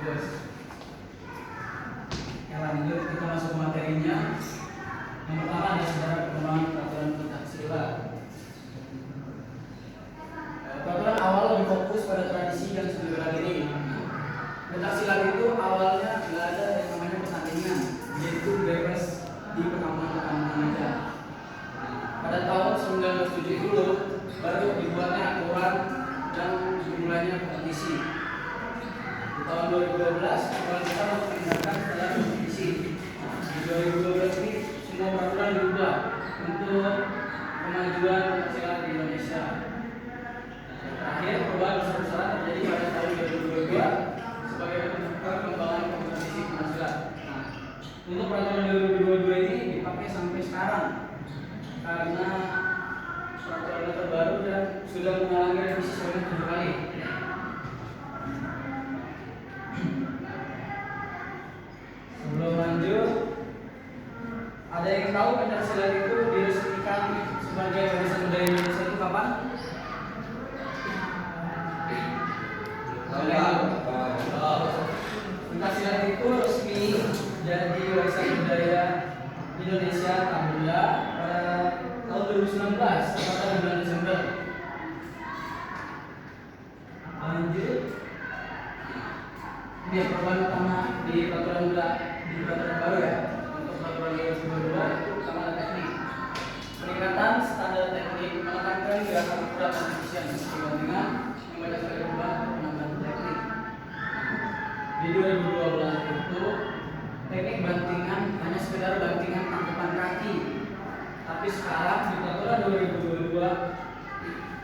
Terus yang lanjut kita masuk ke materinya. Yang pertama ada sejarah perkembangan peraturan pencaksilat. Peraturan awal lebih fokus pada tradisi dan studi bela diri. Pencaksilat itu awalnya nggak ada yang namanya pertandingan, yaitu bebas di perkampungan-perkampungan aja. Pada tahun 1970 baru dibuatnya aturan dan dimulainya kompetisi. Di tahun 2012 awal kita memperindahkan setelah kompetisi. Di 2012 ini semua peraturan diubah untuk kemajuan pencaksilat di Indonesia. Terakhir perubahan besar-besaran terjadi pada tahun 2022 sebagai bentuk perkembangan kompetisi pencaksilat. Untuk peraturan 2022 ini dipakai sampai sekarang karena peraturan terbaru dan sudah mengalami revisi sebanyak 7 kali. Sebelum lanjut, ada yang tahu pencaksilat itu diresmikan sebagai warisan budaya Indonesia itu kapan? Pencaksilat itu resmi jadi warisan budaya Indonesia alhamdulillah pada tahun 2019 pada bulan Desember. Lanjut, ini perubahan utama di peraturan baru ya. Untuk peraturan 2022 itu utama ada teknik. Peningkatan standar teknik menekankan gerakan akurat dan efisien dibandingkan yang banyak sekali perubahan penambahan teknik. Di 2012 itu teknik bantingan hanya sekedar bantingan tangkapan kaki. Tapi sekarang di peraturan 2022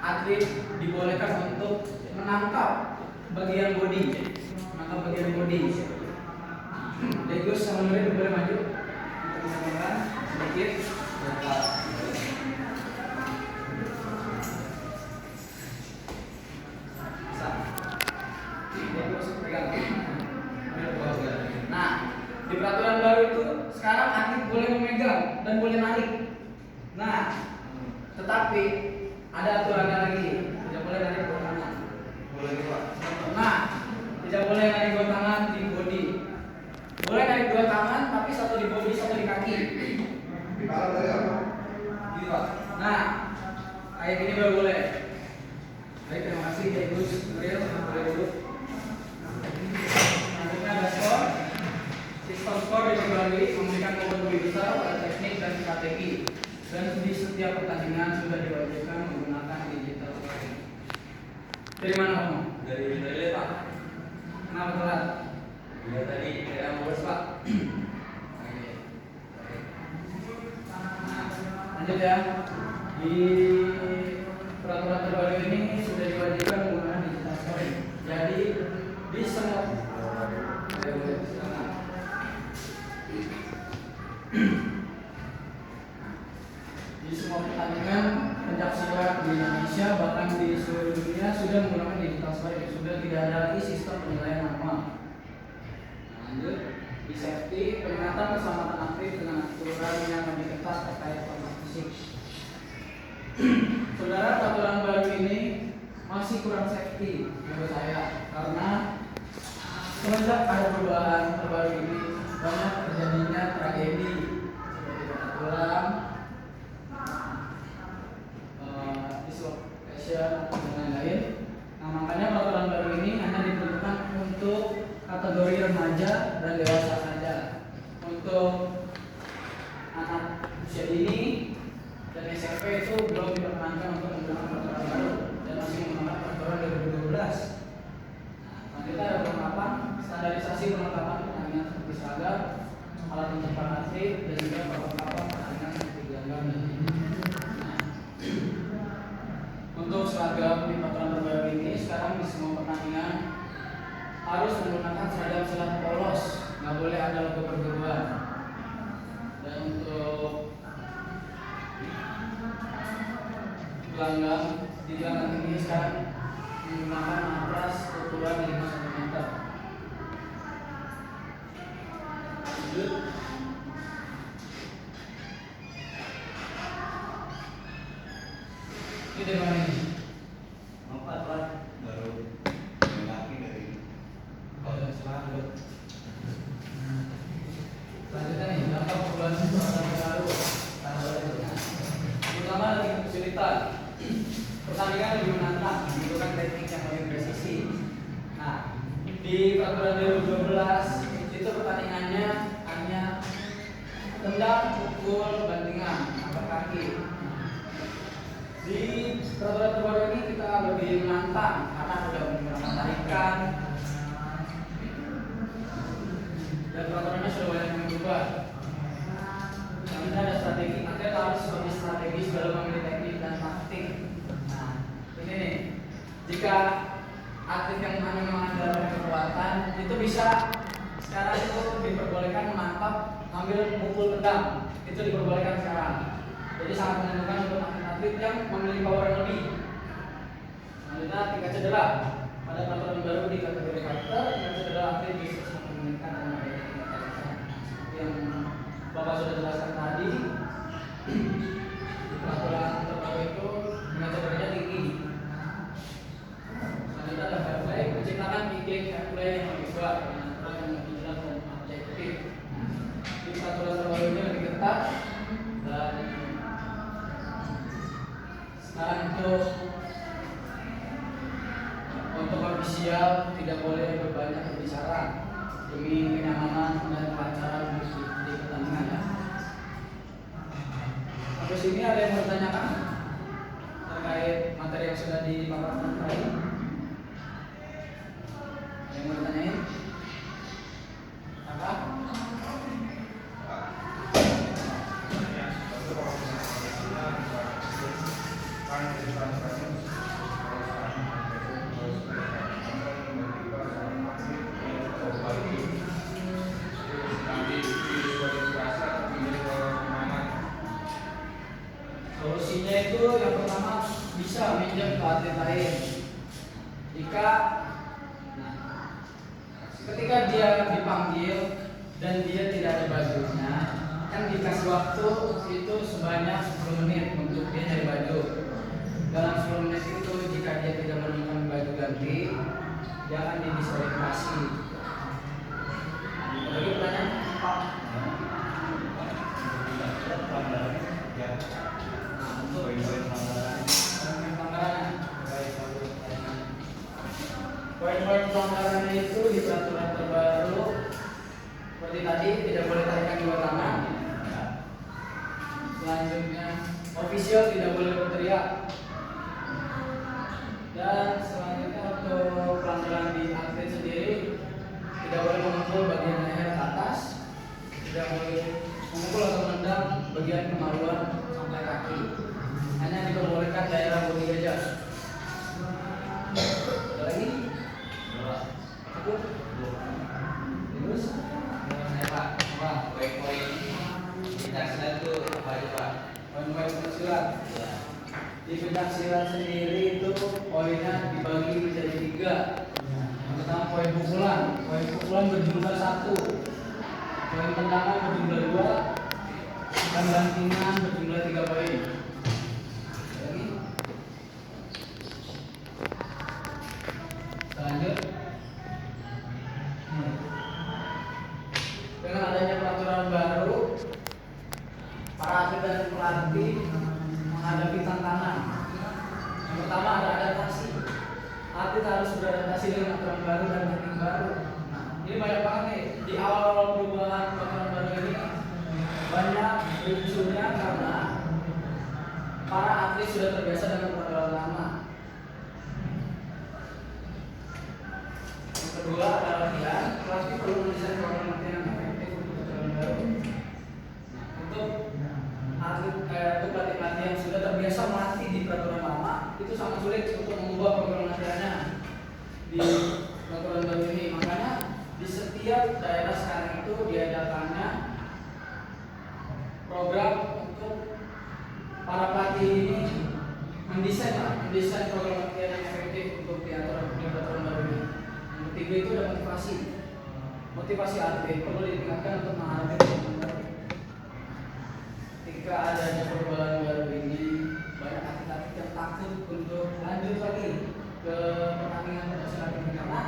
atlet dibolehkan untuk menangkap bagian bodi. Degus sama Nuril boleh maju untuk menambahkan sedikit. Nah, di peraturan baru itu sekarang atlet boleh memegang dan boleh narik. Nah, tetapi ada aturannya lagi, tidak boleh narik dua tangan. Boleh juga. Nah, tidak boleh narik dua tangan di body. Boleh narik dua tangan, tapi satu di body, satu di kaki. Di kepala tadi apa? Gitu. Nah, kayak gini baru boleh. Baik, terima kasih ya Gus Nuril, boleh dulu. Selanjutnya ada skor. Sistem skor diperbarui memberikan momen lebih besar pada teknik dan strategi. Dan di setiap pertandingan sudah diwajibkan menggunakan digital scoring. Dari mana kamu? Dari Nuril Pak. Kenapa telat? Ya tadi saya mau Pak. Lanjut ya. Di peraturan terbaru ini sudah diwajibkan menggunakan digital scoring. Jadi di semua pertandingan pencaksilat di Indonesia bahkan di seluruh dunia sudah menggunakan digital scoring. Sudah tidak ada lagi sistem penilaian manual. Lanjut, di safety peringatan keselamatan atlet dengan aturan yang lebih ketat terkait kontak fisik. Saudara, peraturan baru ini masih kurang safety menurut saya karena semenjak ada perubahan terbaru ini banyak terjadinya tragedi seperti patah tulang, dislocation dan lain-lain. Nah, makanya peraturan baru ini hanya diperuntukkan untuk kategori remaja dan dewasa saja. Untuk anak usia ini dan SMP itu belum diperkenankan untuk menggunakan peraturan baru dan masih menggunakan peraturan 2012. Selanjutnya ada perlengkapan, standarisasi perlengkapan pertandingan seperti seragam, alat pencetak atlet dan juga perlengkapan pertandingan seperti gelanggang dan ini. Untuk seragam di peraturan terbaru ini sekarang di semua pertandingan harus menggunakan seragam silat polos, nggak boleh ada logo perguruan. Dan untuk gelanggang di gelanggang ini sekarang menggunakan matras ukuran 5 cm. Lanjut. Ini dari mana ini? Baru kaki dari Silahkan. Di peraturan 2012 itu pertandingannya hanya tendang, pukul, bantingan, angkat kaki. Di peraturan terbaru ini kita lebih menantang karena sudah menggunakan tarikan dan peraturannya sudah banyak yang berubah. Kita ada strategi, atlet harus lebih strategis dalam memilih teknik dan taktik. Nah, ini nih, jika atlet yang hanya mengandalkan kekuatan itu bisa sekarang itu diperbolehkan menangkap, ambil, mukul, tendang, itu diperbolehkan sekarang. Jadi sangat menentukan untuk atlet-atlet yang memiliki power yang lebih. Selanjutnya tingkat cedera. Pada peraturan baru di kategori karakter, tingkat cedera atlet bisa meningkat dan memiliki tingkat cedera. Yang Bapak sudah jelaskan tadi, di peraturan terbaru itu tingkat cederanya tinggi. Selanjutnya ada fair play, menciptakan iklim fair play yang lebih kuat dengan aturan yang lebih jelas dan objektif. Di peraturan terbaru ini lebih ketat dan sekarang itu untuk ofisial tidak boleh berbanyak berbicara demi kenyamanan dan kelancaran di pertandingan ya. Sampai sini ada yang bertanyakan terkait materi yang sudah dipaparkan tadi? Ada yang mau ditanyain? Apa? Solusinya itu yang pertama bisa minjem ke atlet lain. Ketika dia dipanggil dan dia tidak ada bajunya, kan dikasih waktu itu sebanyak 10 menit untuk dia nyari baju. Dalam 10 menit itu jika dia tidak menemukan baju ganti, dia akan didiskualifikasi. Bagi pertanyaan, Pak. Poin-poin pelanggarannya itu di peraturan terbaru seperti tadi, tidak boleh tarikan dua tangan. Selanjutnya ofisial tidak boleh berteriak. Dan selanjutnya untuk pelanggaran di atlet sendiri, tidak boleh memukul bagian leher ke atas, tidak boleh memukul atau menendang bagian kemaluan sampai kaki. Hanya diperbolehkan daerah bodi saja. Ada lagi? Cukup? Terus? Poin-poin pencak silat itu apa aja Pak? Poin-poin pencak silat. Di pencak silat sendiri itu poinnya dibagi menjadi 3. Yang pertama poin pukulan. Poin pukulan berjumlah 1. Poin tendangan berjumlah 2. Dan bantingan berjumlah 3 poin. Lagi? Lanjut. Dengan adanya peraturan baru, para atlet dan pelatih menghadapi tantangan. Yang pertama ada adaptasi. Atlet harus beradaptasi dengan aturan baru dan teknik baru. Nah, ini banyak banget nih. Di awal-awal perubahan peraturan baru ini banyak munculnya karena para atlet sudah terbiasa dengan peraturan lama. Yang kedua adalah latihan. Pelatih perlu mendesain program latihan yang efektif untuk peraturan baru. Untuk pelatih-pelatih yang sudah terbiasa melatih di peraturan lama, itu sangat sulit untuk mengubah program latihannya di peraturan baru ini. Makanya di setiap daerah sekarang itu diadakannya program untuk para pelatih ini mendesain program latihan yang efektif untuk diatur di peraturan baru ini. Yang ketiga itu ada motivasi atlet perlu ditingkatkan untuk menghadapi peraturan baru. Ketika adanya perubahan baru ini, banyak atlet-atlet yang takut untuk lanjut lagi ke pertandingan profesional ini karena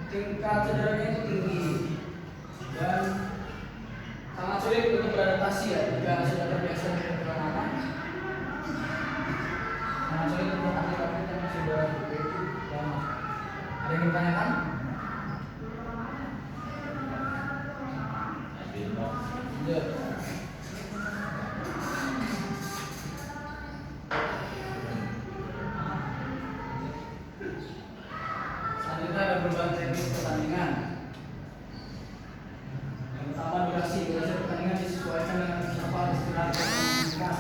tingkat cederanya itu tinggi dan sangat sulit untuk beradaptasi ya jika sudah terbiasa dengan peraturan lama. Sangat sulit untuk atlet-atlet yang sudah begitu lama. Ada yang ditanyakan? pertandingan. Yang pertama durasi pertandingan disesuaikan dengan interval istirahat pertandingan.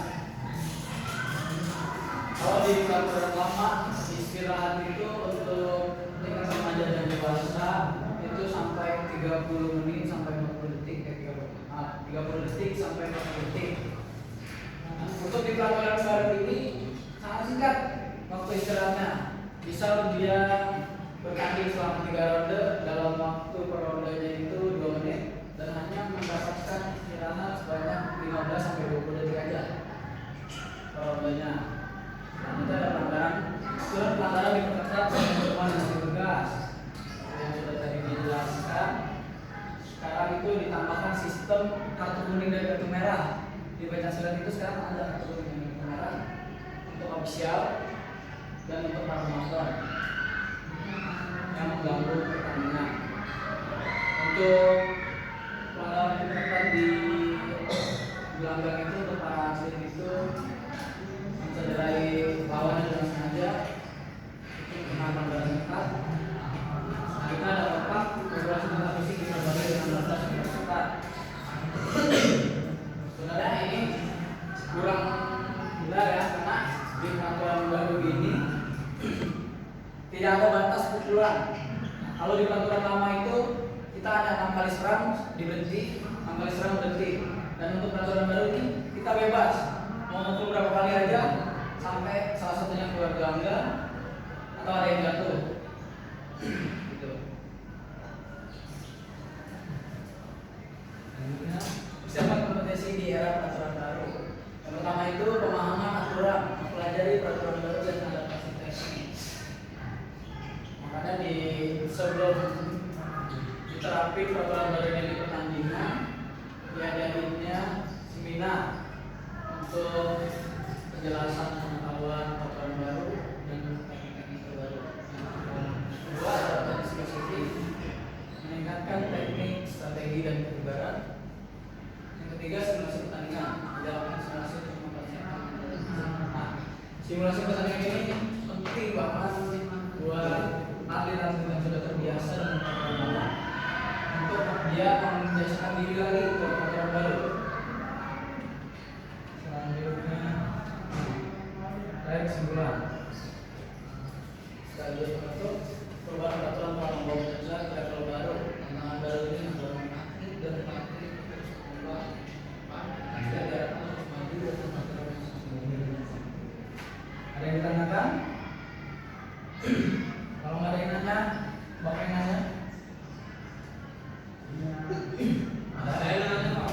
Kalau di peraturan lama istirahat itu untuk tingkat remaja dan dewasa itu sampai 30 menit sampai 40 detik 30 detik sampai 40 detik. Nah, untuk di peraturan baru ini sangat singkat waktu istirahatnya. Misal dia bertanding selama 3 ronde, dalam waktu per rondenya itu 2 menit dan hanya mendapatkan istirahat sebanyak 15 sampai 20 detik aja per rondenya. Nah, itu ada pelanggaran diperketat dengan hukuman yang lebih tegas yang sudah tadi dijelaskan. Sekarang itu ditambahkan sistem kartu kuning dan kartu merah. Di pencaksilat itu sekarang ada kartu kuning dan kartu merah untuk ofisial dan untuk para penonton yang mengganggu pertandingan. Untuk pelanggaran diperketat di gelanggang itu untuk para atlet itu mencederai lawan dengan sengaja itu kena pelanggaran ketat. Nah, kita ada lengkap regulasi tentang fisik diperbarui dengan batas yang ketat. Sebenarnya ini kurang benar ya, karena di peraturan baru ini tidak ada batas pukulan. Kalau di peraturan lama itu kita ada 6 kali serang diberhenti, 6 kali serang berhenti. Dan untuk peraturan baru ini kita bebas mau mukul berapa kali aja sampai salah satunya keluar gelanggang atau ada yang jatuh. Gitu. Selanjutnya, persiapan kompetisi di era peraturan baru. Yang pertama itu pemahaman aturan, mempelajari peraturan baru dan adaptasi teknis. Makanya sebelum diterapi peraturan baru ini di pertandingan, diadainnya seminar untuk penjelasan pengetahuan peraturan baru dan teknik-teknik terbaru. Yang kedua adalah spesifik, meningkatkan teknik, strategi dan kebugaran. Yang ketiga simulasi pertandingan, menjalankan simulasi untuk mempersiapkan. Nah, simulasi pertandingan ini penting banget buat atlet-atlet yang sudah terbiasa dengan peraturan lama untuk dia membiasakan diri lagi ke peraturan baru. Selanjutnya, kesimpulan. Sekaligus menutup perubahan peraturan telah membawa besar ke level baru. Tantangan baru ini mendorong atlet dan atlet terus berkembang. Pasti ada terus maju dan peraturan yang sesungguhnya. Ada yang ditanyakan? Kalau nggak ada yang nanya, bapak yang nanya. Saya nanya Pak.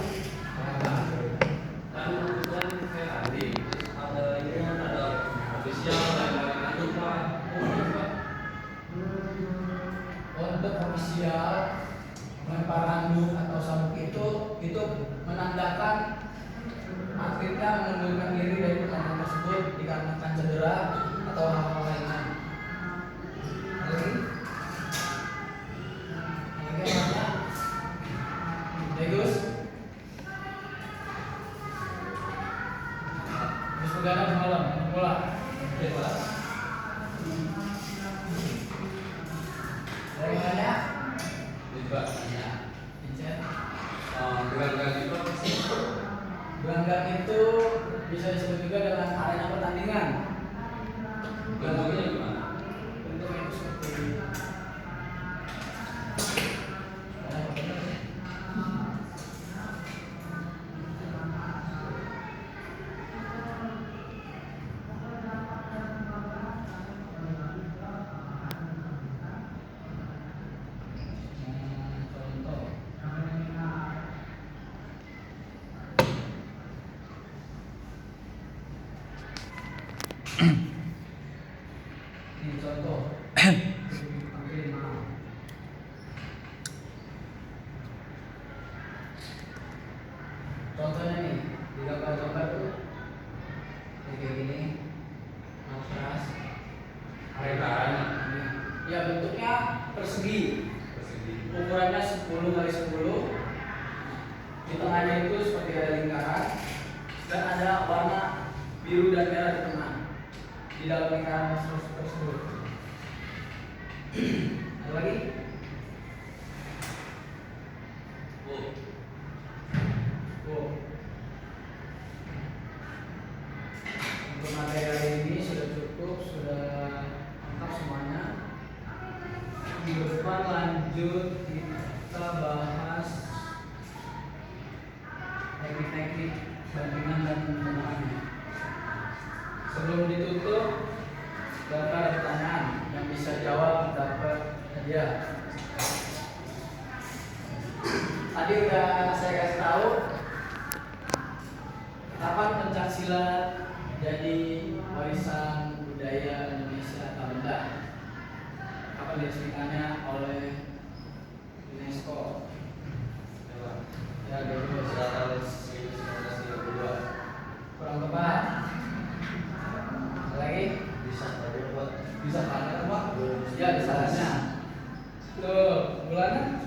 Kan kebetulan saya tadi ada ini ada official dan lanjut Pak. Untuk ofisial melempar handuk atau sabuk itu menandakan atletnya mengundurkan diri dari pertandingan tersebut dikarenakan cedera atau hal-hal lainnya. Lagi namanya Gus Begadang semalam bola. Oke Pak. Dari mana? Pak. Ya. Vincent. Gelanggang itu apa sih? Gelanggang itu bisa disebut juga dengan arena pertandingan. Bentuknya gimana? Bentuknya itu seperti ini. Ini contoh. Contohnya nih, di gambar-gambar tuh kayak gini, matras, Areanya ya bentuknya persegi, persegi. ukurannya 10 kali 10. Di tengahnya itu seperti ada lingkaran dan ada warna biru dan merah di tengah di dalam lingkaran tersebut. Ada lagi? lanjut kita bahas teknik-teknik bandingan dan pemotongannya. Sebelum ditutup, Bapak ada pertanyaan yang bisa jawab dapat hadiah. Tadi udah saya kasih tahu kapan pencak silat jadi warisan budaya Indonesia tak benda. Kapan diresmikannya oleh UNESCO? Ya, dulu tahun 1932. kurang tepat. Ada lagi? Bisa saja buat Bisa tanya Pak? Ya, di salahnya. Tuh, bulannya?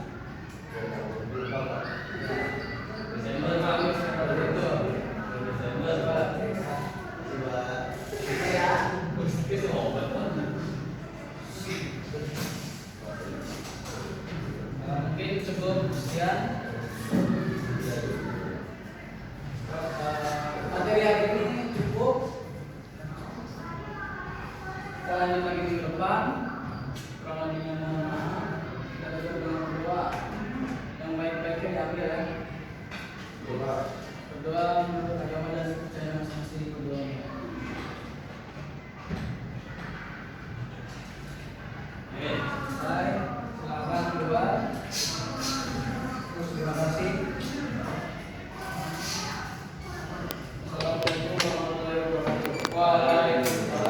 lupa Pak. Desember bagus kalau itu. Desember Pak. Coba Ya. itu obat Pak. Mungkin cukup sekian.